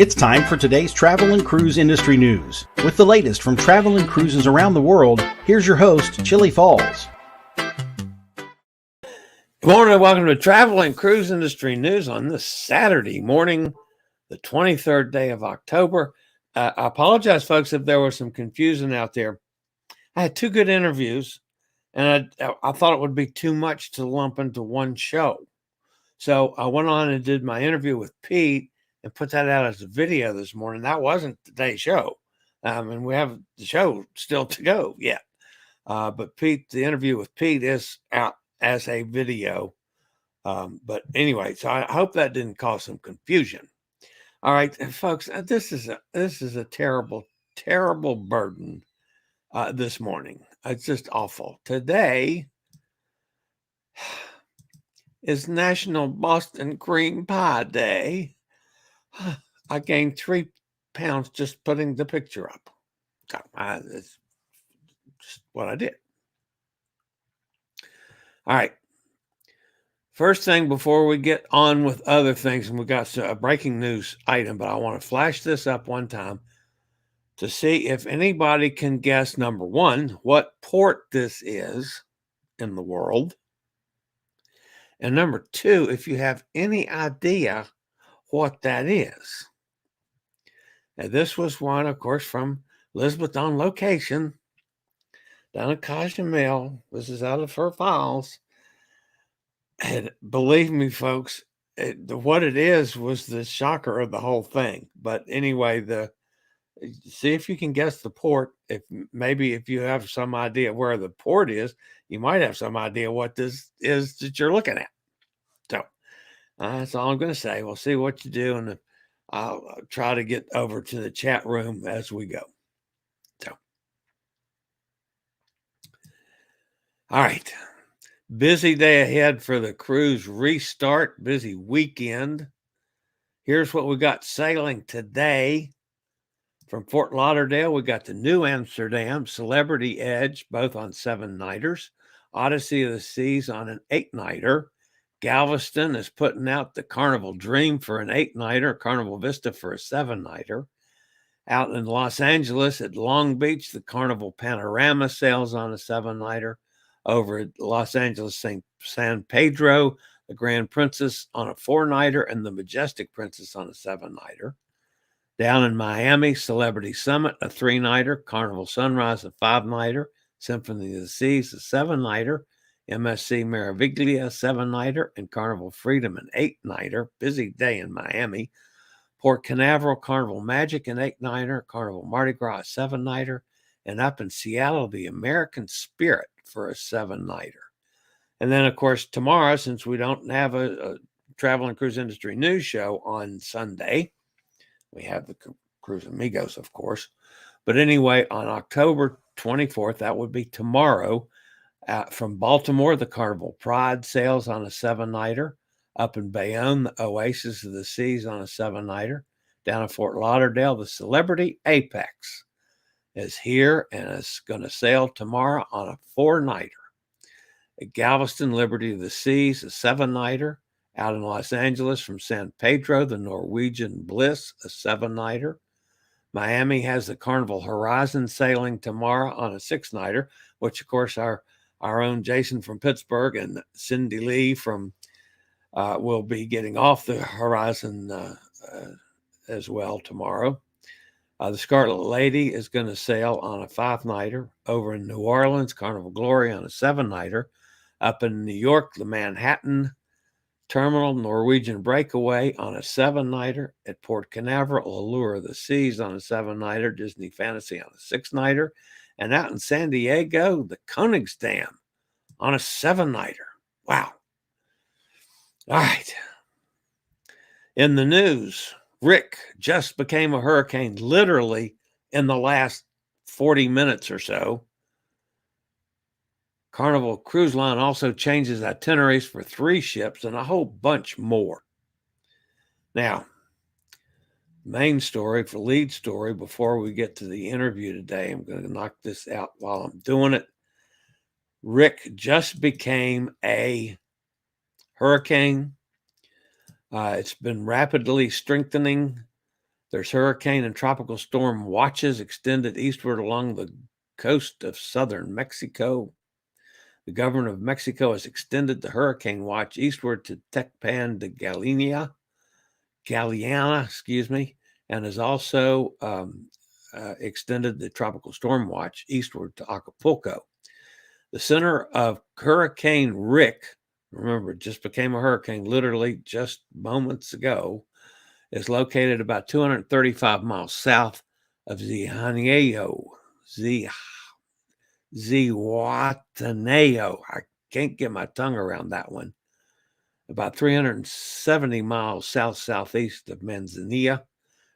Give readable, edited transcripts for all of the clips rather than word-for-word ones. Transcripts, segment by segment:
It's time for today's travel and cruise industry news. With the latest from travel and cruises around the world, here's your host, Chillie Falls. Good morning and welcome to Travel and Cruise Industry News on this Saturday morning, the 23rd day of October. I apologize, folks, if there was some confusion out there. I had two good interviews, and I thought it would be too much to lump into one show. So I went on and did my interview with Pete and put that out as a video this morning. That wasn't today's show. And we have the show still to go yet. But Pete, the interview with Pete is out as a video. But anyway, so I hope that didn't cause some confusion. All right, folks, this is a terrible, terrible burden this morning. It's just awful. Today is National Boston Cream Pie Day. I gained 3 pounds just putting the picture up. That's just what I did. All right. First thing before we get on with other things, and we got a breaking news item, but I want to flash this up one time to see if anybody can guess, number one, what port this is in the world. And number two, if you have any idea what that is. Now, this was one, of course, from Elizabeth on location down at Cozumel. This is out of her files. And believe me, folks, what it is was the shocker of the whole thing. But anyway, see if you can guess the port. If you have some idea where the port is, you might have some idea what this is that you're looking at. So that's all I'm going to say. We'll see what you do, and I'll try to get over to the chat room as we go. So, all right. Busy day ahead for the cruise restart. Busy weekend. Here's what we got sailing today. From Fort Lauderdale, we got the New Amsterdam, Celebrity Edge, both on 7-nighters. Odyssey of the Seas on an 8-nighter. Galveston is putting out the Carnival Dream for an 8-nighter. Carnival Vista for a 7-nighter. Out in Los Angeles at Long Beach, the Carnival Panorama sails on a 7-nighter. Over at Los Angeles San Pedro, the Grand Princess on a 4-nighter and the Majestic Princess on a 7-nighter. Down in Miami, Celebrity Summit, a 3-nighter. Carnival Sunrise, a 5-nighter. Symphony of the Seas, a 7-nighter. MSC Meraviglia, 7-nighter. And Carnival Freedom, an 8-nighter. Busy day in Miami. Port Canaveral, Carnival Magic, an 8-nighter. Carnival Mardi Gras, a 7-nighter. And up in Seattle, the American Spirit for a 7-nighter. And then, of course, tomorrow, since we don't have a travel and cruise industry news show on Sunday, we have the Cruise Amigos, of course. But anyway, on October 24th, that would be tomorrow, from Baltimore, the Carnival Pride sails on a 7-nighter. Up in Bayonne, the Oasis of the Seas on a 7-nighter. Down in Fort Lauderdale, the Celebrity Apex is here and is going to sail tomorrow on a 4-nighter. At Galveston, Liberty of the Seas, a 7-nighter. Out in Los Angeles from San Pedro, the Norwegian Bliss, a 7-nighter. Miami has the Carnival Horizon sailing tomorrow on a 6-nighter, which, of course, our own Jason from Pittsburgh and Cindy Lee from will be getting off the Horizon as well tomorrow. The Scarlet Lady is going to sail on a 5-nighter. Over in New Orleans, Carnival Glory on a 7-nighter. Up in New York, the Manhattan Terminal, Norwegian Breakaway on a 7-nighter. At Port Canaveral, Allure of the Seas on a 7-nighter. Disney Fantasy on a 6-nighter. And out in San Diego, the Koenigsdam on a 7-nighter. Wow. All right. In the news, Rick just became a hurricane literally in the last 40 minutes or so. Carnival Cruise Line also changes itineraries for 3 ships and a whole bunch more. Now, main story, for lead story, before we get to the interview today, I'm going to knock this out while I'm doing it. Rick just became a hurricane. It's been rapidly strengthening There's hurricane and tropical storm watches extended eastward along the coast of southern Mexico. The government of Mexico has extended the hurricane watch eastward to Tecpan de Galiana, and has also extended the tropical storm watch eastward to Acapulco. The center of Hurricane Rick, remember, it just became a hurricane literally just moments ago, is located about 235 miles south of Zihuatanejo. I can't get my tongue around that one. About 370 miles south-southeast of Manzanilla.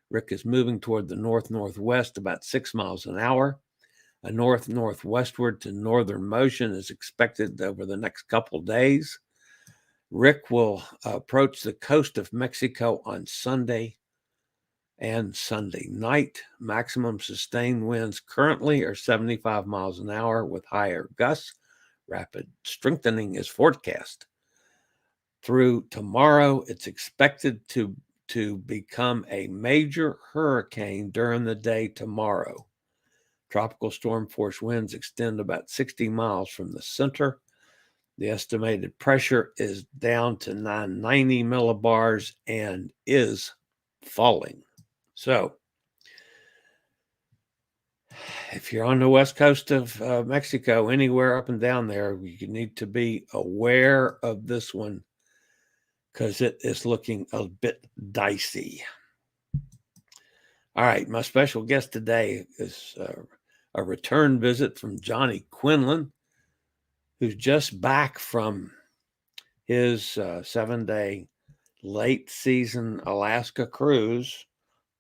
Rick is moving toward the north-northwest about 6 miles an hour. A north-northwestward to northern motion is expected over the next couple days. Rick will approach the coast of Mexico on Sunday and Sunday night. Maximum sustained winds currently are 75 miles an hour with higher gusts. Rapid strengthening is forecast. Through tomorrow, it's expected to become a major hurricane during the day tomorrow. Tropical storm force winds extend about 60 miles from the center. The estimated pressure is down to 990 millibars and is falling. So, if you're on the west coast of Mexico, anywhere up and down there, you need to be aware of this one because it is looking a bit dicey. All right, my special guest today is a return visit from Johnny Quinlan, who's just back from his 7-day late season Alaska cruise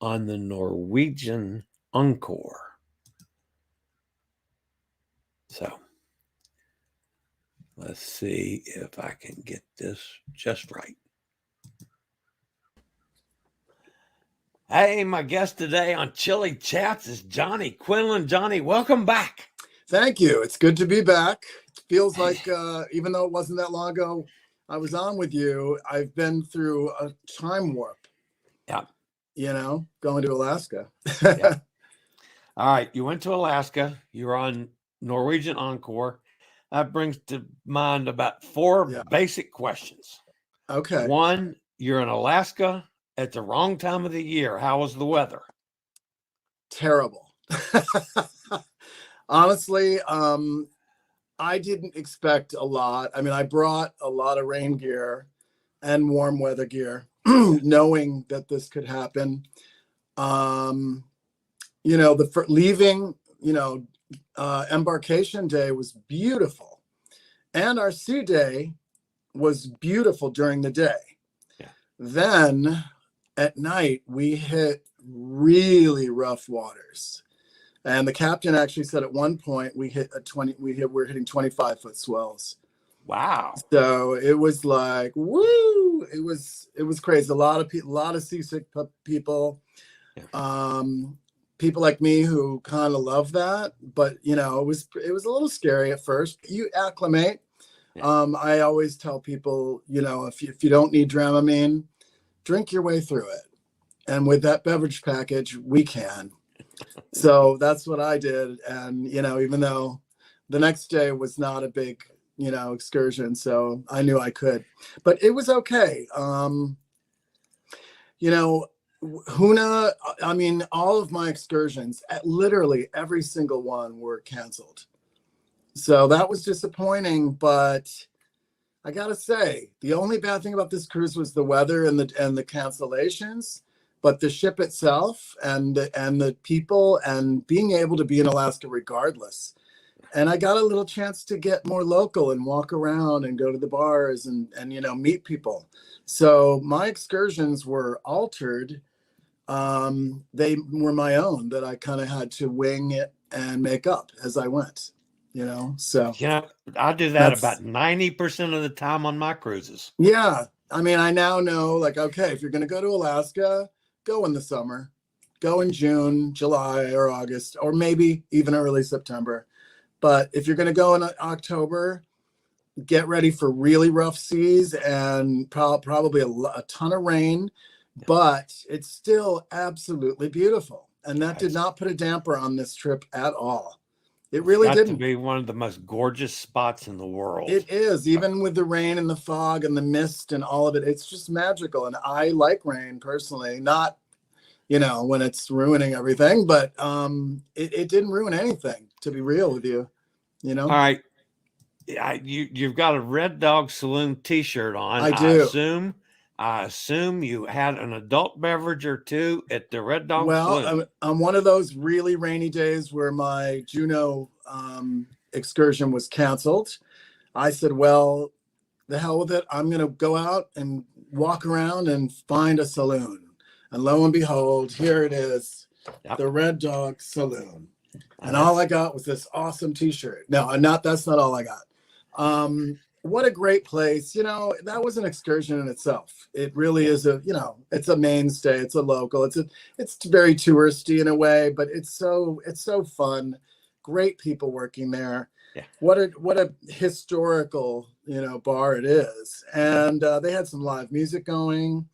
on the Norwegian Encore. So let's see if I can get this just right. Hey, my guest today on Chillie Chats is Johnny Quinlan. Johnny, welcome back. Thank you. It's good to be back. It feels like, even though it wasn't that long ago I was on with you, I've been through a time warp. Yeah. You know, going to Alaska. Yeah. All right. You went to Alaska. You're on Norwegian Encore. That brings to mind about 4 basic questions. Okay. 1, you're in Alaska at the wrong time of the year. How was the weather? Terrible. Honestly, I didn't expect a lot. I mean, I brought a lot of rain gear and warm weather gear, knowing that this could happen. You know, leaving, embarkation day was beautiful. And our sea day was beautiful during the day. Yeah. Then at night, we hit really rough waters. And the captain actually said at one point we're hitting 25-foot swells. Wow. So it was like, woo, it was crazy. A lot of seasick people, people like me who kind of love that, but it was a little scary at first. You acclimate. Yeah. I always tell people, if you don't need Dramamine, drink your way through it. And with that beverage package, we can. So that's what I did. And, even though the next day was not a big, excursion, so I knew I could, but it was okay. Huna, I mean, all of my excursions, literally every single one were canceled. So that was disappointing, but I gotta say, the only bad thing about this cruise was the weather and the cancellations. But the ship itself and the people and being able to be in Alaska regardless. And I got a little chance to get more local and walk around and go to the bars and meet people. So my excursions were altered. They were my own that I kind of had to wing it and make up as I went, so. I do that about 90% of the time on my cruises. Yeah. I mean, I now know, okay, if you're going to go to Alaska, go in the summer, go in June, July, or August, or maybe even early September. But if you're going to go in October, get ready for really rough seas and probably a ton of rain. but it's still absolutely beautiful. And that did not put a damper on this trip at all. It really didn't. To be one of the most gorgeous spots in the world. It is, even with the rain and the fog and the mist and all of it. It's just magical. And I like rain personally, not, when it's ruining everything, but it didn't ruin anything, to be real with you, All right. You've got a Red Dog Saloon t-shirt on. I do. I assume you had an adult beverage or two at the Red Dog Saloon. Well, on one of those really rainy days where my Juneau excursion was canceled, I said, well, the hell with it. I'm going to go out and walk around and find a saloon. And lo and behold, here it is, the Red Dog Saloon. And all I got was this awesome t-shirt. No, that's not all I got. What a great place. That was an excursion in itself. It really is it's a mainstay. It's a local. It's very touristy in a way, but it's so fun. Great people working there. Yeah. What a historical, bar it is. And they had some live music going,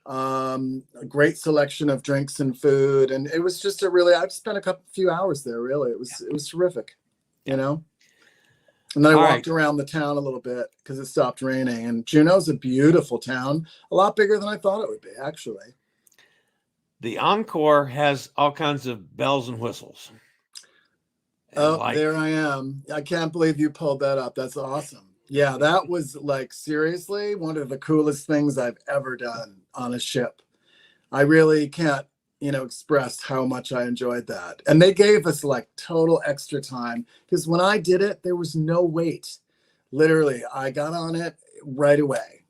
a great selection of drinks and food. And it was just I've spent a few hours there, really. It was terrific, And then I walked around the town a little bit because it stopped raining. And Juneau's a beautiful town, a lot bigger than I thought it would be, actually. The Encore has all kinds of bells and whistles. There I am. I can't believe you pulled that up. That's awesome. Yeah, that was seriously one of the coolest things I've ever done on a ship. I really can't express how much I enjoyed that. And they gave us total extra time because when I did it, there was no wait. Literally, I got on it right away.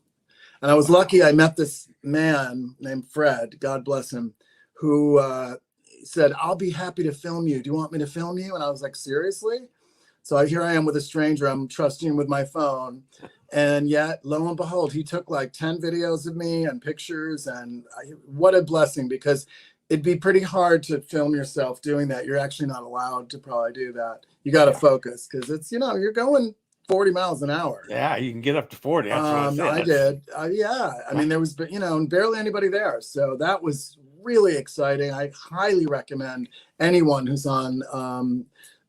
And I was lucky I met this man named Fred, God bless him, who said, I'll be happy to film you. Do you want me to film you? And I was like, seriously? So here I am with a stranger. I'm trusting him with my phone. And yet, lo and behold, he took 10 videos of me and pictures. And what a blessing, because it'd be pretty hard to film yourself doing that. You're actually not allowed to probably do that. You got to focus because it's, you're going 40 miles an hour. Yeah, you can get up to 40. That's what I did. Yeah. I mean, there was, barely anybody there. So that was really exciting. I highly recommend anyone who's on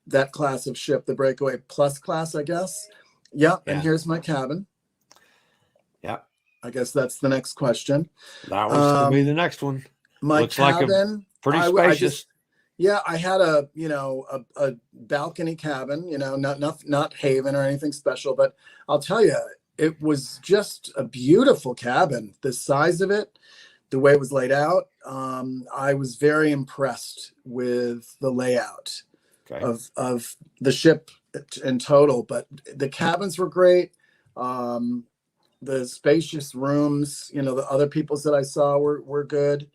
that class of ship, the Breakaway Plus class, I guess. Yep. Yeah. And here's my cabin. Yep. I guess that's the next question. That was going to be the next one. My Looks cabin, pretty spacious. I had a balcony cabin, not Haven or anything special, but I'll tell you, it was just a beautiful cabin. The size of it, the way it was laid out, I was very impressed with the layout of the ship in total. But the cabins were great. The spacious rooms, the other people's that I saw were good.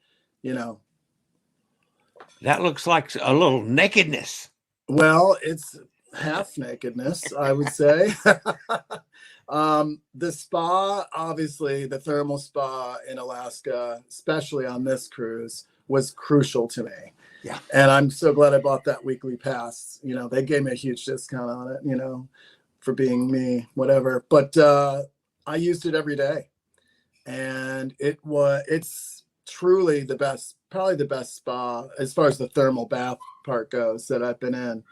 That looks like a little nakedness. Well, it's half nakedness, I would say. The spa, obviously, the thermal spa in Alaska, especially on this cruise, was crucial to me. Yeah. And I'm so glad I bought that weekly pass. They gave me a huge discount on it, for being me, whatever. But I used it every day. And it's truly the best, probably the best spa as far as the thermal bath part goes that I've been in.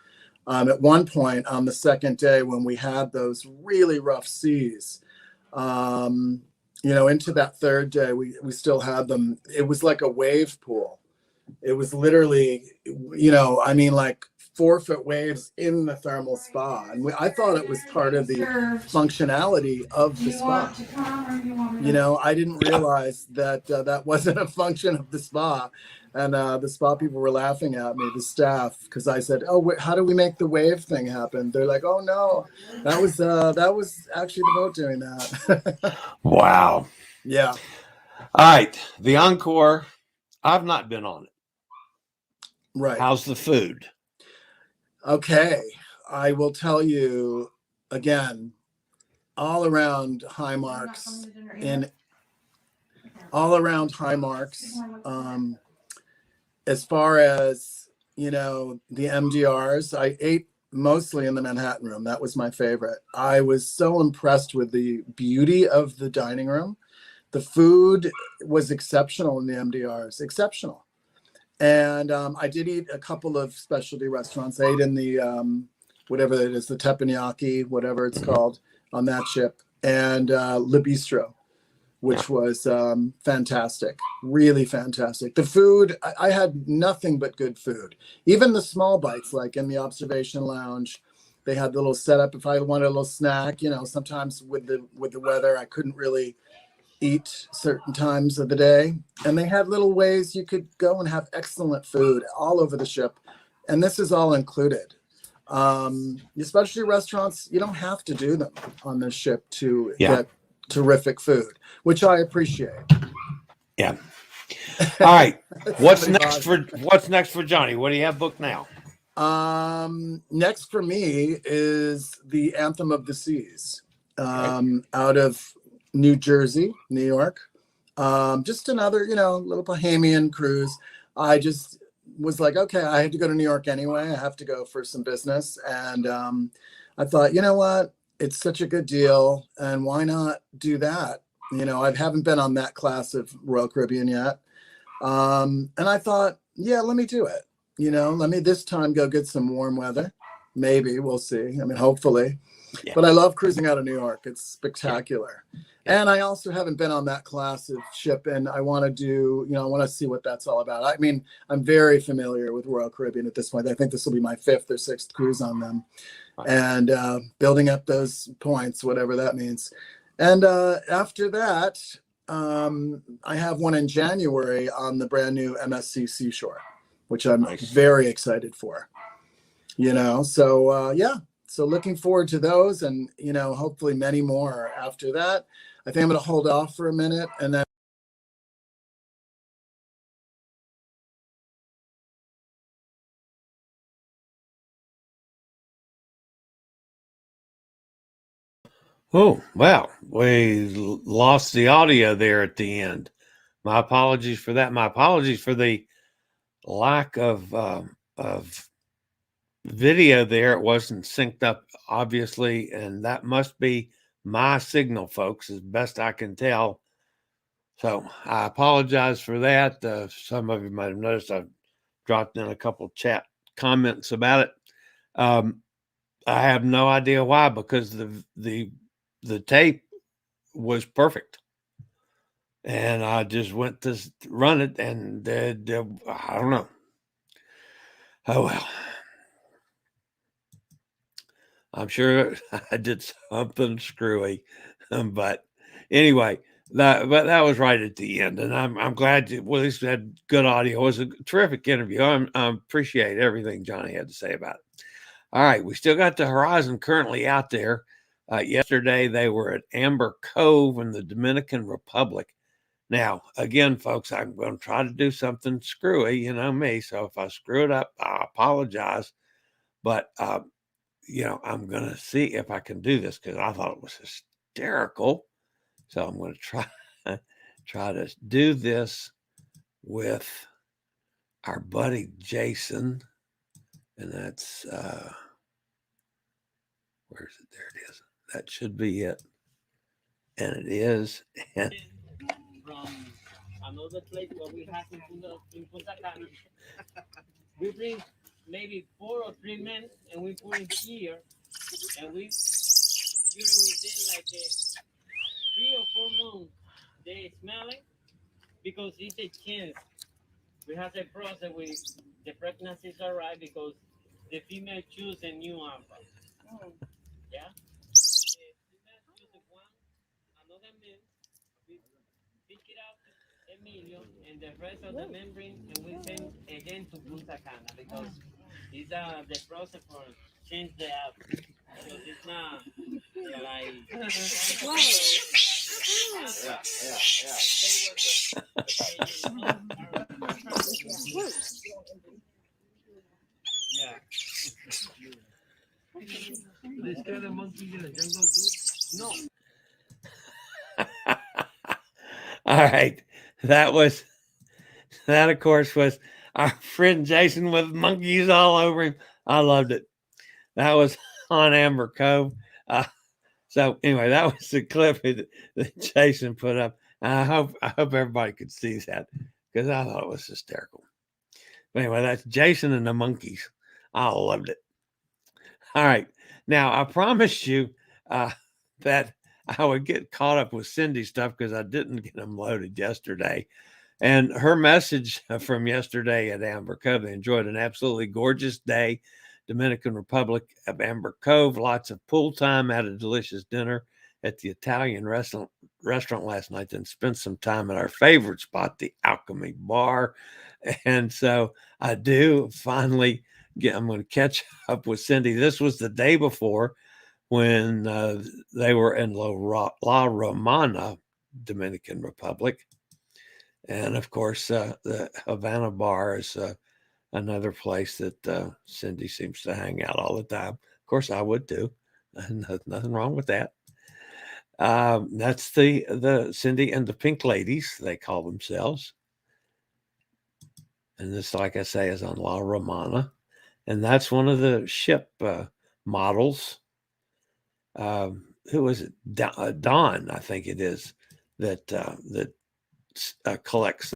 At one point on the second day when we had those really rough seas, into that third day, we still had them. It was like a wave pool. It was literally, 4-foot waves in the thermal spa. And I thought it was part of the functionality of the spa. I didn't realize that that wasn't a function of the spa. And the spa people were laughing at me, the staff, because I said, how do we make the wave thing happen? They're like, oh, no, that was actually the boat doing that. Wow. Yeah. All right. The Encore, I've not been on it. Right. How's the food? Okay. I will tell you again, all around high marks. As far as, the MDRs, I ate mostly in the Manhattan room. That was my favorite. I was so impressed with the beauty of the dining room. The food was exceptional in the MDRs, exceptional. And I did eat a couple of specialty restaurants. I ate in the, whatever it is, the teppanyaki, whatever it's called, on that ship, and Le Bistro, which was fantastic, really fantastic. The food, I had nothing but good food. Even the small bites, like in the observation lounge, they had the little setup. If I wanted a little snack, you know, sometimes with the weather, I couldn't really eat certain times of the day. And they had little ways you could go and have excellent food all over the ship. And this is all included. Especially restaurants, you don't have to do them on this ship to get terrific food, which I appreciate. Yeah. All right. What's next for Johnny? What do you have booked now? Next for me is the Anthem of the Seas, out of New Jersey, New York. Just another, you know, little Bahamian cruise. I just was like, okay, I had to go to New York anyway. I have to go for some business. And I thought, you know what? It's such a good deal. And why not do that? You know, I haven't been on that class of Royal Caribbean yet. And I thought, yeah, let me do it. You know, let me this time go get some warm weather. Maybe we'll see. I mean, hopefully. Yeah. But I love cruising out of New York. It's spectacular. Yeah. And I also haven't been on that class of ship, and I want to do, you know, I want to see what that's all about. I mean, I'm very familiar with Royal Caribbean at this point. I think this will be my 5th or 6th cruise on them, and building up those points, whatever that means. And after that, I have one in January on the brand new MSC Seashore, which I'm very excited for, you know, so yeah. So looking forward to those, and, you know, hopefully many more after that. I think I'm going to hold off for a minute, and then. Oh, well, we lost the audio there at the end. My apologies for that. My apologies for the lack of video there. It wasn't synced up, obviously, and that must be my signal, folks, as best I can tell. So I apologize for that. Some of you might have noticed I've dropped in a couple chat comments about it. I have no idea why, because the tape was perfect, and I just went to run it, and I don't know. Oh well. I'm sure I did something screwy, but anyway, that was right at the end, and I'm glad at least we had good audio. It was a terrific interview. I appreciate everything Johnny had to say about it. All right, we still got the Horizon currently out there. Yesterday they were at Amber Cove in the Dominican Republic. Now, again, folks, I'm going to try to do something screwy, you know me. So if I screw it up, I apologize, but you know, I'm going to see if I can do this, because I thought it was hysterical. So I'm going to try to do this with our buddy Jason. And that's, where is it? There it is. That should be it. And it is. And from another place where we have in Punta Cana, we bring maybe 4 or 3 men, and we put in here, and we usually within like 3 or 4 months they smell it, because it's a chance. We have a process with the pregnancies are right, because the female choose a new alpha. Yeah. The female choose one, another man. We pick it up a million, and the rest of the membrane, and we send again to Punta Cana, because it's the process for change the app. Because it's not like yeah. This kind of monkey in the jungle too? No. all right. That of course was our friend Jason with monkeys all over him. I loved it. That was on Amber Cove. So anyway, that was the clip that Jason put up. I hope everybody could see that because I thought it was hysterical. But anyway, that's Jason and the Monkeys. I loved it. All right. Now, I promised you that I would get caught up with Cindy stuff because I didn't get them loaded yesterday. And her message from yesterday at Amber Cove, they enjoyed an absolutely gorgeous day. Dominican Republic of Amber Cove, lots of pool time, had a delicious dinner at the Italian restaurant last night, then spent some time at our favorite spot, the Alchemy Bar. And so I do finally I'm going to catch up with Cindy. This was the day before when they were in La Romana, Dominican Republic. And of course, the Havana Bar is another place that Cindy seems to hang out all the time. Of course, I would too. Nothing wrong with that. That's the Cindy and the Pink Ladies, they call themselves. And this, like I say, is on La Romana. And that's one of the ship models. Who was it? Dawn, I think it is, that collects.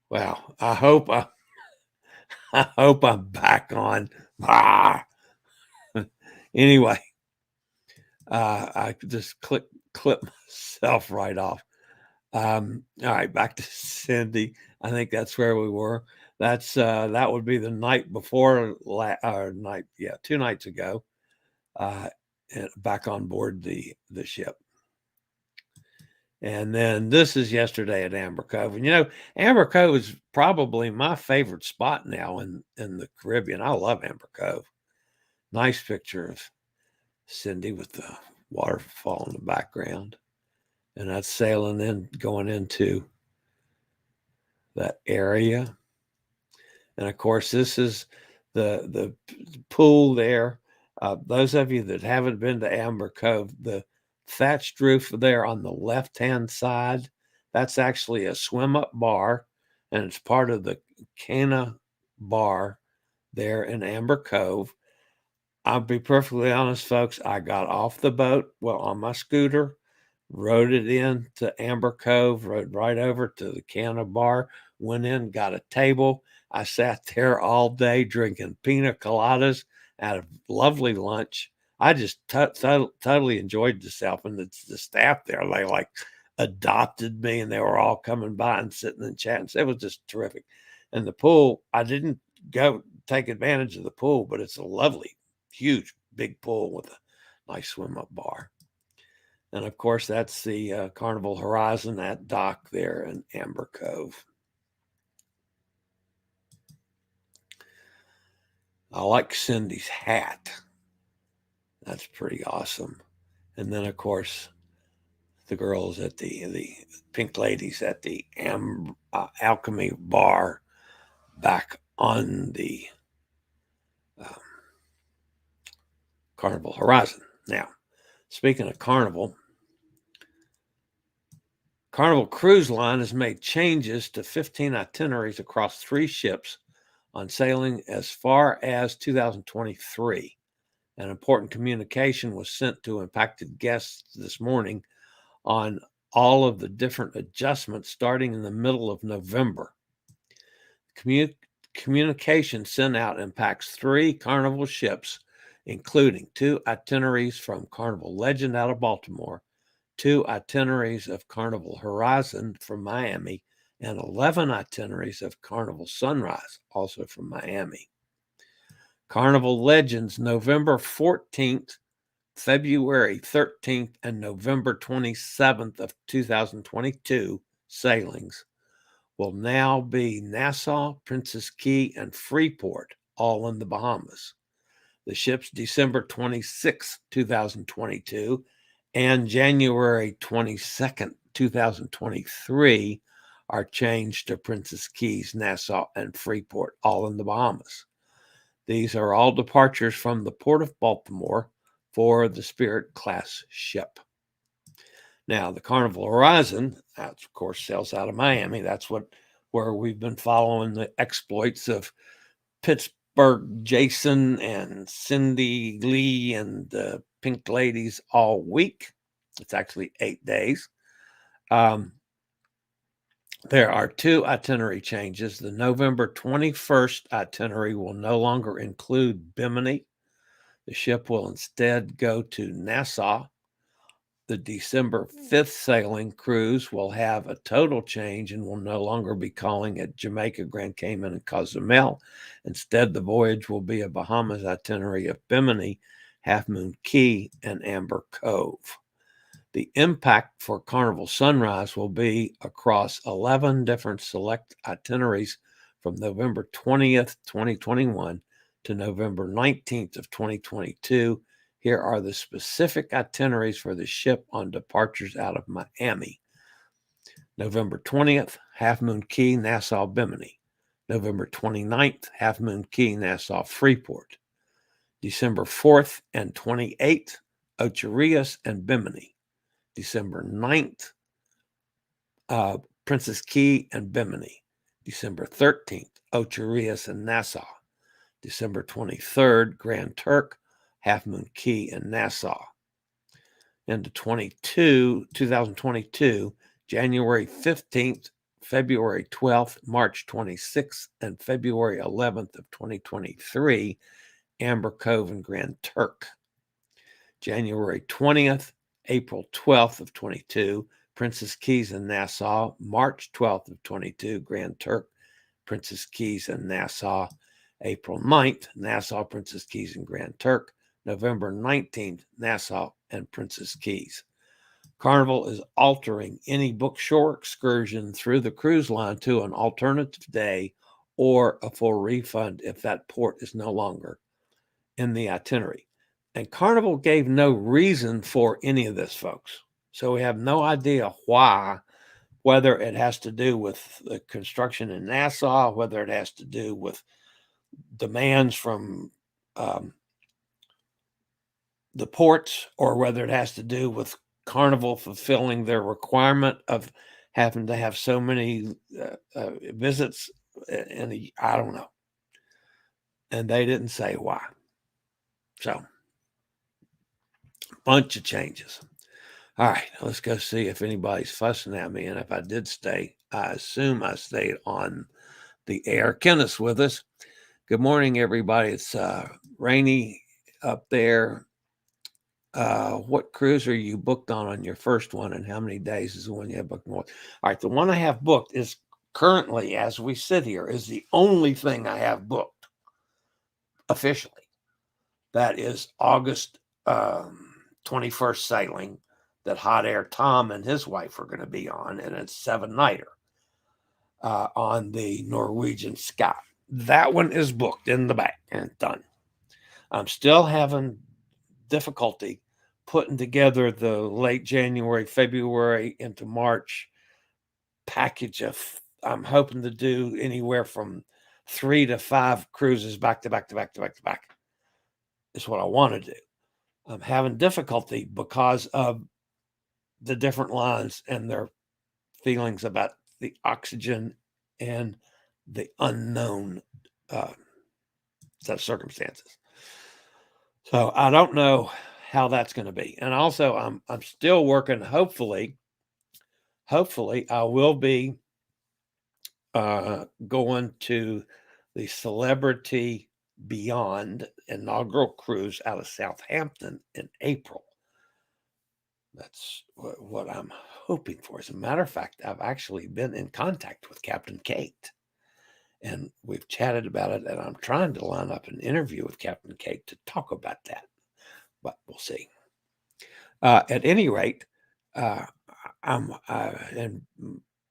Wow, I hope I'm back on. Anyway, I just clip myself right off. All right, back to Cindy. I think that's where we were. That would be the night before, 2 nights ago, and back on board the ship. And then this is yesterday at Amber Cove. And Amber Cove is probably my favorite spot now in the Caribbean. I love Amber Cove. Nice picture of Cindy with the waterfall in the background. And that's sailing in, going into that area. And of course, this is the pool there. Those of you that haven't been to Amber Cove, the thatched roof there on the left-hand side, that's actually a swim-up bar, and it's part of the Cana Bar there in Amber Cove. I'll be perfectly honest, folks, I got off the boat, on my scooter, rode it in to Amber Cove, rode right over to the Cana Bar, went in, got a table. I sat there all day drinking pina coladas, had a lovely lunch. I just totally enjoyed myself, and the staff there, they like adopted me, and they were all coming by and sitting and chatting. So it was just terrific. And the pool, I didn't go take advantage of the pool, but it's a lovely, huge, big pool with a nice swim-up bar. And of course, that's the Carnival Horizon, that dock there in Amber Cove. I like Cindy's hat. That's pretty awesome. And then, of course, the girls at the Pink Ladies at the Alchemy Bar back on the Carnival Horizon. Now, speaking of Carnival Cruise Line has made changes to 15 itineraries across 3 ships on sailing as far as 2023. An important communication was sent to impacted guests this morning on all of the different adjustments starting in the middle of November. Communication sent out impacts 3 Carnival ships, including 2 itineraries from Carnival Legend out of Baltimore, 2 itineraries of Carnival Horizon from Miami, and 11 itineraries of Carnival Sunrise, also from Miami. Carnival Legends November 14th, February 13th, and November 27th of 2022 sailings will now be Nassau, Princess Key, and Freeport, all in the Bahamas. The ships December 26th, 2022, and January 22nd, 2023 are changed to Princess Keys, Nassau, and Freeport, all in the Bahamas. These are all departures from the Port of Baltimore for the Spirit class ship. Now, the Carnival Horizon, that of course sails out of Miami. That's where we've been following the exploits of Pittsburgh Jason and Cindy Lee and the Pink Ladies all week. It's actually 8 days. There are 2 itinerary changes. The November 21st itinerary will no longer include Bimini. The ship will instead go to Nassau. The December 5th sailing cruise will have a total change and will no longer be calling at Jamaica, Grand Cayman, and Cozumel. Instead, the voyage will be a Bahamas itinerary of Bimini, Half Moon Cay, and Amber Cove. The impact for Carnival Sunrise will be across 11 different select itineraries from November 20th, 2021 to November 19th of 2022. Here are the specific itineraries for the ship on departures out of Miami. November 20th, Half Moon Cay, Nassau, Bimini. November 29th, Half Moon Cay, Nassau, Freeport. December 4th and 28th, Ocho Rios and Bimini. December 9th, Princess Cay and Bimini. December 13th, Ocho Rios and Nassau. December 23rd, Grand Turk, Half Moon Cay and Nassau. Into 2022, January 15th, February 12th, March 26th, and February 11th of 2023, Amber Cove and Grand Turk. January 20th, April 12th of 22, Princess Cays and Nassau. March 12th of 22, Grand Turk, Princess Cays and Nassau. April 9th, Nassau, Princess Cays and Grand Turk. November 19th, Nassau and Princess Cays. Carnival is altering any book shore excursion through the cruise line to an alternative day or a full refund if that port is no longer in the itinerary. And Carnival gave no reason for any of this, folks. So we have no idea why, whether it has to do with the construction in Nassau, whether it has to do with demands from the ports, or whether it has to do with Carnival fulfilling their requirement of having to have so many visits. And I don't know. And they didn't say why. So, bunch of changes. All right, let's go see if anybody's fussing at me. And if I did stay, I assume I stayed on the air. Kenneth's with us. Good morning, everybody. It's rainy up there. What cruise are you booked on your first one, and how many days is the one you have booked? All right, the one I have booked is currently, as we sit here, is the only thing I have booked officially. That is August 21st sailing that Hot Air Tom and his wife are going to be on, and it's 7-nighter on the Norwegian Sky. That one is booked in the back and done. I'm still having difficulty putting together the late January, February into March package of, I'm hoping to do anywhere from 3 to 5 cruises back to back to back to back to back. Is what I want to do. I'm having difficulty because of the different lines and their feelings about the oxygen and the unknown circumstances. So I don't know how that's going to be. And also I'm still working. Hopefully I will be going to the Celebrity Beyond inaugural cruise out of Southampton in April. That's what I'm hoping for. As a matter of fact, I've actually been in contact with Captain Kate, and we've chatted about it, and I'm trying to line up an interview with Captain Kate to talk about that, but we'll see. At any rate, and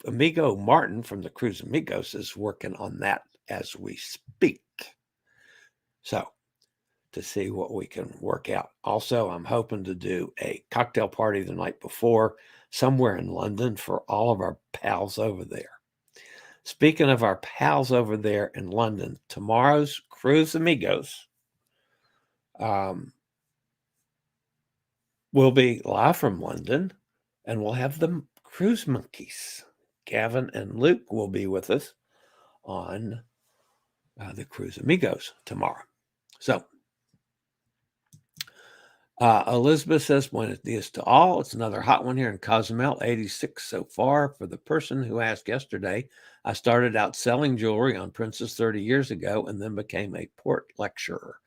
Amigo Martin from the Cruise Amigos is working on that as we speak. So, to see what we can work out. Also, I'm hoping to do a cocktail party the night before somewhere in London for all of our pals over there. Speaking of our pals over there in London, tomorrow's Cruise Amigos will be live from London And we'll have the cruise monkeys. Gavin and Luke will be with us on the Cruise Amigos tomorrow. So, Elizabeth says, buenos dias to all. It's another hot one here in Cozumel, 86 so far. For the person who asked yesterday, I started out selling jewelry on Princess 30 years ago and then became a port lecturer.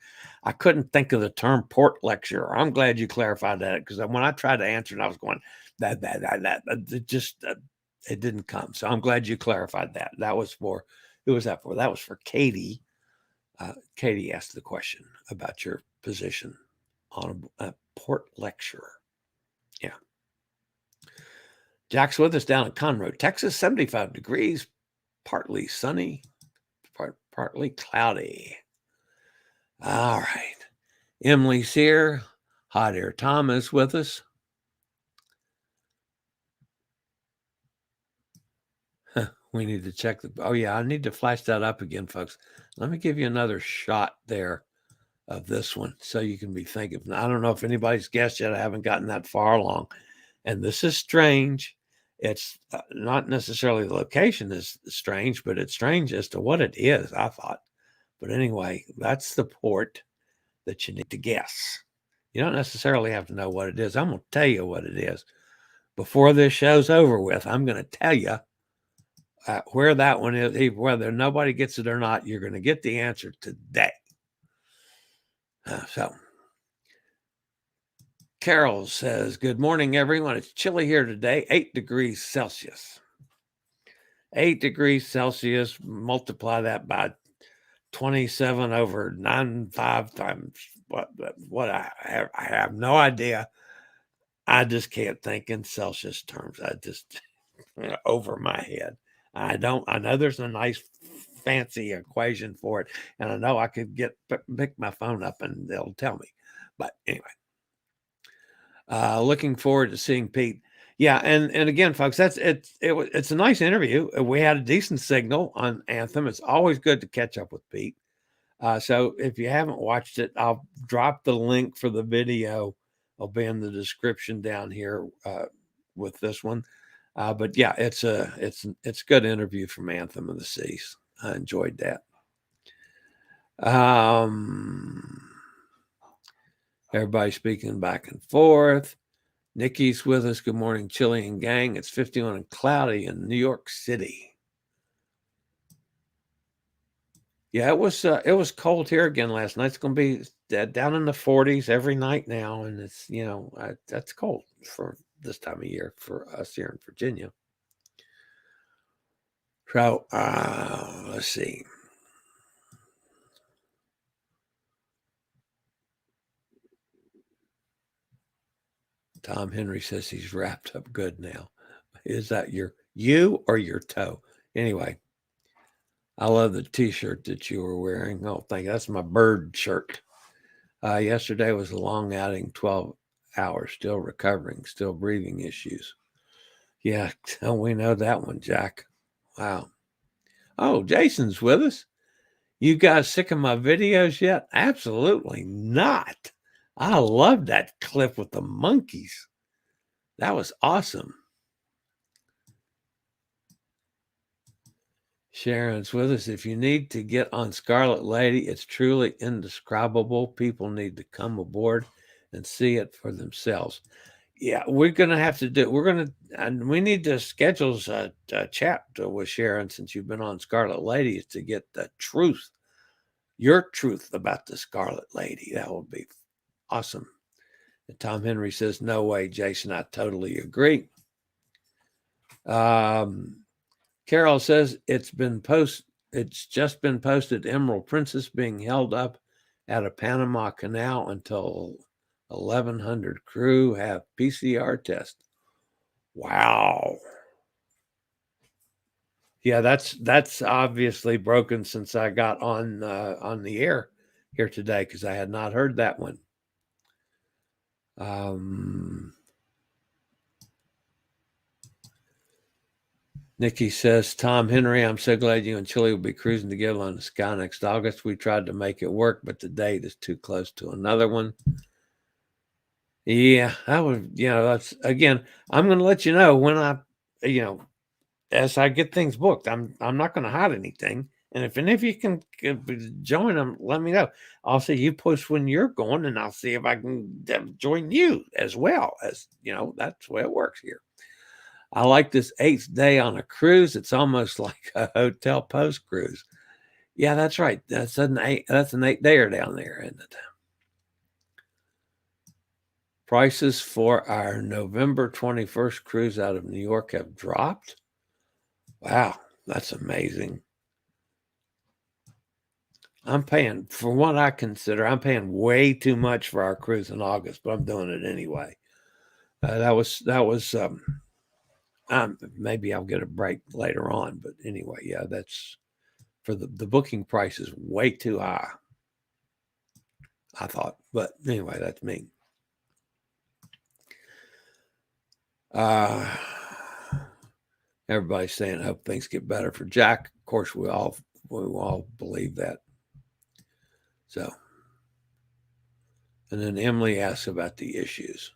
I couldn't think of the term port lecturer. I'm glad you clarified that, because when I tried to answer it, I was going, that. It didn't come. So I'm glad you clarified that. That was for, who was that for? That was for Katie. Katie asked the question about your position on a port lecturer. Yeah. Jack's with us down in Conroe, Texas, 75 degrees, partly sunny, partly cloudy. All right. Emily's here. Hot Air Tom is with us. We need to check the, oh yeah, I need to flash that up again, folks. Let me give you another shot there of this one so you can be thinking. I don't know if anybody's guessed yet. I haven't gotten that far along. And this is strange. It's not necessarily the location is strange, but it's strange as to what it is, I thought. But anyway, that's the port that you need to guess. You don't necessarily have to know what it is. I'm going to tell you what it is. Before this show's over with, I'm going to tell you where that one is. Whether nobody gets it or not, you're going to get the answer today. So, Carol says, good morning, everyone. It's chilly here today, 8 degrees Celsius. 8 degrees Celsius, multiply that by 27 over 9.5 times what I have no idea. I just can't think in Celsius terms. I just over my head. I know there's a nice fancy equation for it, and I know I could pick my phone up and they'll tell me. But anyway, looking forward to seeing Pete. Yeah, and again, folks, it's a nice interview. We had a decent signal on Anthem. It's always good to catch up with Pete. So if you haven't watched it, I'll drop the link for the video. It'll be in the description down here with this one. But yeah, it's a good interview from Anthem of the Seas. I enjoyed that. Everybody speaking back and forth. Nikki's with us. Good morning, Chillie and gang. It's 51 and cloudy in New York City. Yeah, it was cold here again last night. It's going to be down in the 40s every night now, and it's that's cold for this time of year for us here in Virginia. So let's see. Tom Henry says he's wrapped up good now. Is that you or your toe? Anyway, I love the t-shirt that you were wearing. Oh, thank you. That's my bird shirt. Yesterday was a long outing, 12 hours, still recovering, still breathing issues. Yeah, we know that one, Jack. Wow. Oh, Jason's with us. You guys sick of my videos yet? Absolutely not. I love that clip with the monkeys. That was awesome. Sharon's with us. If you need to get on Scarlet Lady, it's truly indescribable. People need to come aboard and see it for themselves. Yeah, we're going to have to do, we need to schedule a chat with Sharon since you've been on Scarlet Lady to get the truth, your truth about the Scarlet Lady. That would be awesome. And Tom Henry says, no way, Jason. I totally agree. Carol says it's just been posted. Emerald Princess being held up at a Panama Canal until 1,100 crew have PCR test. Wow. Yeah, that's obviously broken since I got on the air here today, because I had not heard that one. Nikki says, Tom Henry, I'm so glad you and Chillie will be cruising together on the sky next August. We tried to make it work, but the date is too close to another one. Yeah, that was, that's again, I'm going to let you know when as I get things booked. I'm not going to hide anything. And if any of you can join them, let me know. I'll see you post when you're going, and I'll see if I can join you as well. As that's the way it works here. I like this 8th day on a cruise. It's almost like a hotel post cruise. Yeah, that's right. That's an 8-dayer down there, isn't it? Prices for our November 21st cruise out of New York have dropped. Wow, that's amazing. I'm paying, for what I consider, I'm paying way too much for our cruise in August, but I'm doing it anyway. Maybe I'll get a break later on, but anyway, yeah, that's for the booking price is way too high, I thought. But anyway, that's me. Everybody's saying hope things get better for Jack. Of course, we all believe that. So, and then Emily asks about the issues.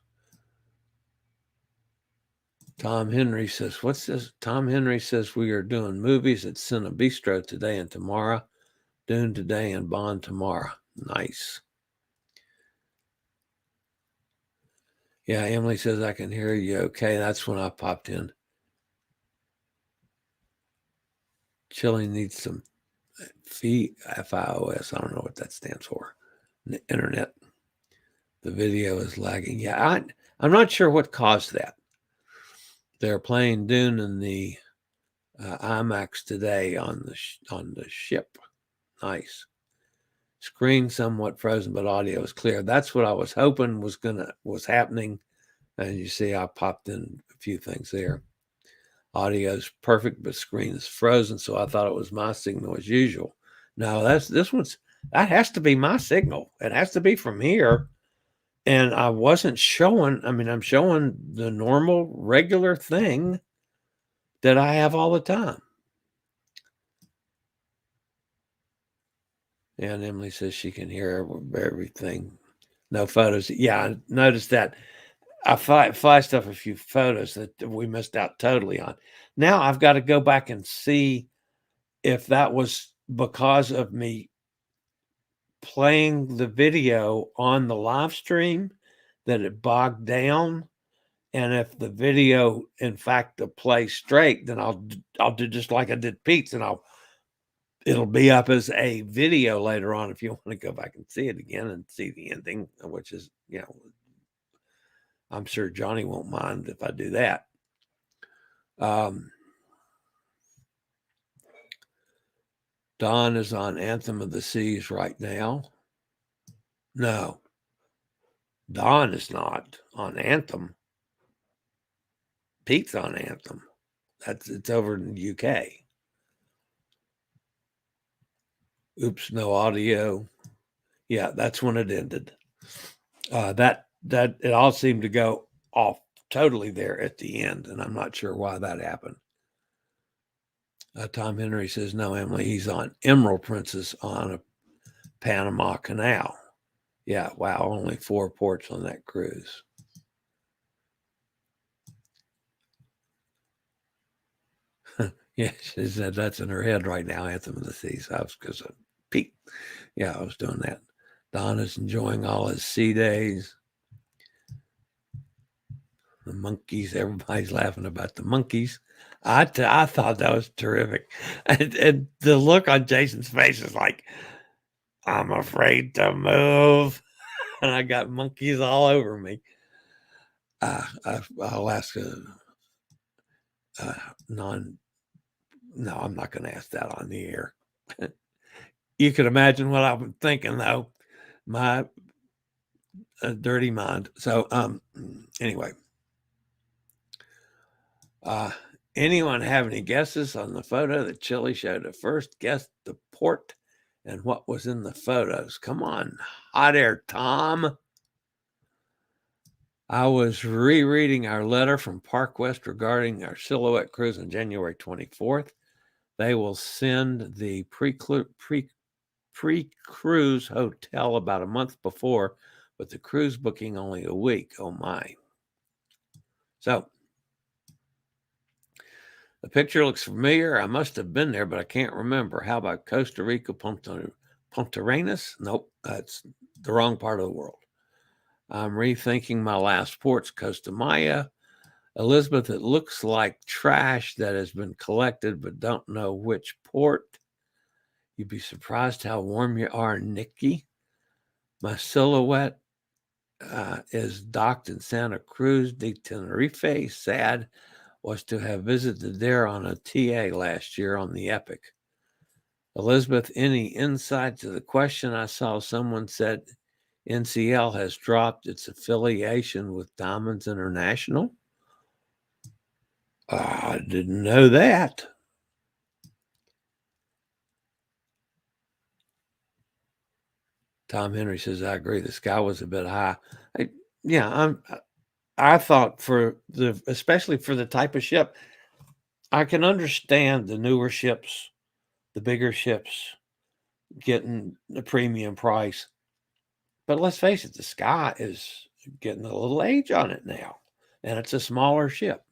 Tom Henry says, what's this? Tom Henry says we are doing movies at Cine Bistro today and tomorrow. Dune today and Bond tomorrow. Nice. Yeah, Emily says I can hear you okay. That's when I popped in. Chillie needs some FIOS. I don't know what that stands for. The internet. The video is lagging. Yeah, I'm not sure what caused that. They're playing Dune in the IMAX today on the ship. Nice. Screen somewhat frozen, but audio is clear. That's what I was hoping was happening. And you see, I popped in a few things there. Audio is perfect, but screen is frozen. So I thought it was my signal as usual. No, that has to be my signal. It has to be from here. And I wasn't showing. I mean, I'm showing the normal, regular thing that I have all the time. And Emily says she can hear everything. No photos. Yeah, I noticed that. I flashed up a few photos that we missed out totally on. Now I've got to go back and see if that was because of me playing the video on the live stream that it bogged down. And if the video, in fact, to play straight, then I'll do just like I did Pete's, and it'll be up as a video later on if you want to go back and see it again and see the ending, which is, I'm sure Johnny won't mind if I do that. Don is on Anthem of the Seas right now. No, Don is not on Anthem. Pete's on Anthem. It's over in the UK. Oops, no audio. Yeah, that's when it ended. That it all seemed to go off totally there at the end, and I'm not sure why that happened. Tom Henry says, no, Emily, he's on Emerald Princess on a Panama Canal. Yeah, wow, only 4 ports on that cruise. Yeah, she said that's in her head right now, Anthem of the Seas. I was because of Pete. Yeah, I was doing that. Don is enjoying all his sea days. The monkeys, everybody's laughing about the monkeys. I thought that was terrific. And the look on Jason's face is like, I'm afraid to move. And I got monkeys all over me. I'll ask no, I'm not going to ask that on the air. You could imagine what I'm thinking, though. My dirty mind. So, anyway. Anyone have any guesses on the photo that Chillie showed at first? Guess the port and what was in the photos. Come on, hot air, Tom. I was rereading our letter from Park West regarding our Silhouette cruise on January 24th. They will send the pre-cruise hotel about a month before, with the cruise booking only a week. Oh my. So the picture looks familiar. I must have been there, but I can't remember. How about Costa Rica, Punta Arenas? Nope, that's the wrong part of the world. I'm rethinking my last ports, Costa Maya. Elizabeth, it looks like trash that has been collected, but don't know which port. You'd be surprised how warm you are, Nikki. My silhouette is docked in Santa Cruz de Tenerife. Sad was to have visited there on a TA last year on the Epic. Elizabeth, any insight to the question? I saw someone said NCL has dropped its affiliation with Diamonds International. I didn't know that. Tom Henry says, I agree. The sky was a bit high. I thought especially for the type of ship, I can understand the newer ships, the bigger ships getting the premium price. But let's face it, the Sky is getting a little age on it now, and it's a smaller ship.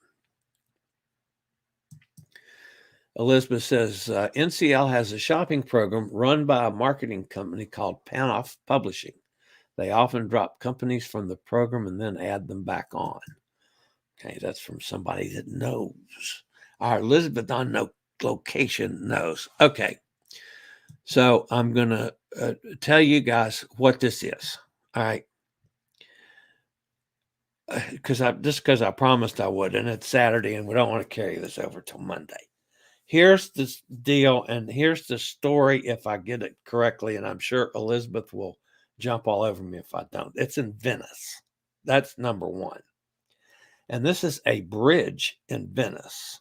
Elizabeth says, NCL has a shopping program run by a marketing company called Panoff Publishing. They often drop companies from the program and then add them back on. Okay, that's from somebody that knows. All right, Elizabeth on no location knows. Okay, so I'm going to tell you guys what this is. All right. Because I promised I would, and it's Saturday, and we don't want to carry this over till Monday. Here's the deal, and here's the story if I get it correctly, and I'm sure Elizabeth will jump all over me if I don't. It's in Venice. That's number one. And this is a bridge in Venice.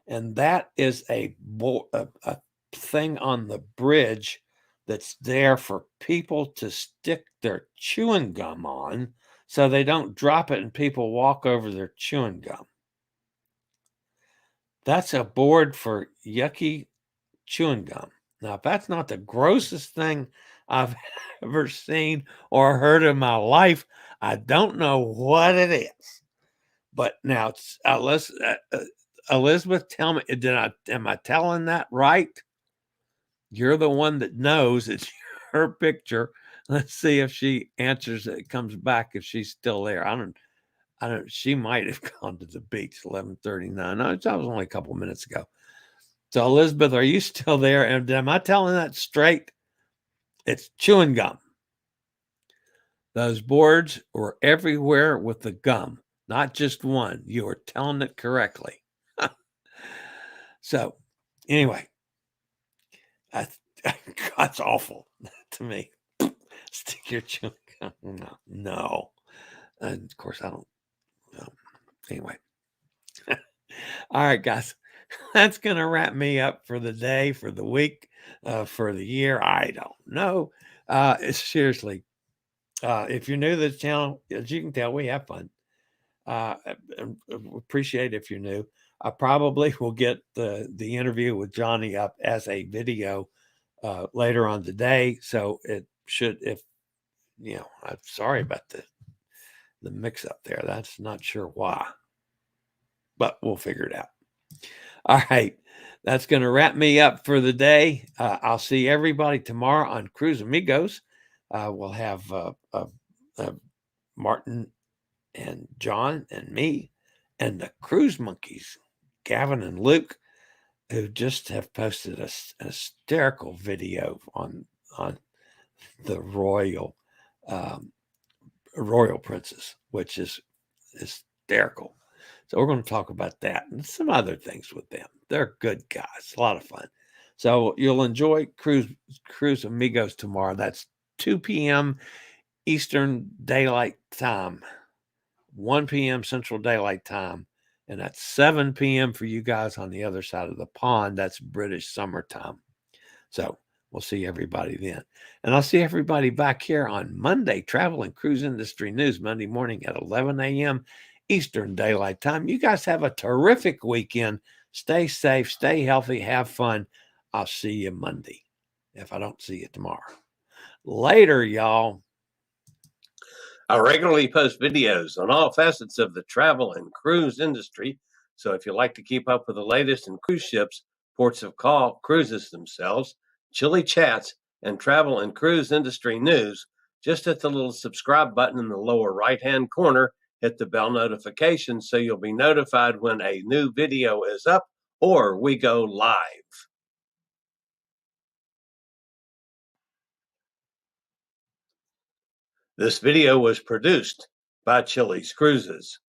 And that is a thing on the bridge that's there for people to stick their chewing gum on so they don't drop it and people walk over their chewing gum. That's a board for yucky chewing gum. Now, if that's not the grossest thing I've ever seen or heard in my life, I don't know what it is. But now, Elizabeth, tell me, am I telling that right? You're the one that knows. It's her picture. Let's see if she answers it, comes back, if she's still there. I don't, she might have gone to the beach 11:39. No, that was only a couple minutes ago. So Elizabeth, are you still there? And am I telling that straight? It's chewing gum. Those boards were everywhere with the gum, not just one. You were telling it correctly. So anyway, that's awful to me. Stick your chewing gum. No. And of course I don't. Anyway. All right, guys. That's going to wrap me up for the day, for the week, for the year. I don't know. Seriously, if you're new to this channel, as you can tell, we have fun. Appreciate if you're new. I probably will get the interview with Johnny up as a video later on today. So it should, I'm sorry about the mix up there. That's not sure why, but we'll figure it out. All right. That's going to wrap me up for the day. I'll see everybody tomorrow on Cruise Amigos. We'll have Martin and John and me and the Cruise Monkeys, Gavin and Luke, who just have posted an hysterical video on the Royal Princess, which is hysterical. So we're going to talk about that and some other things with them. They're good guys, a lot of fun. So you'll enjoy Cruise Amigos tomorrow. That's 2 p.m. Eastern Daylight Time, 1 p.m. Central Daylight Time, and that's 7 p.m. for you guys on the other side of the pond. That's British summertime. So we'll see everybody then. And I'll see everybody back here on Monday, Travel and Cruise Industry News, Monday morning at 11 a.m. Eastern Daylight Time. You guys have a terrific weekend. Stay safe, stay healthy, have fun. I'll see you Monday if I don't see you tomorrow. Later, y'all. I regularly post videos on all facets of the travel and cruise industry, so if you like to keep up with the latest in cruise ships, ports of call, cruises themselves, Chillie chats, and travel and cruise industry news, just hit the little subscribe button in the lower right-hand corner, hit the bell notification so you'll be notified when a new video is up or we go live. This video was produced by Chillie's Cruises.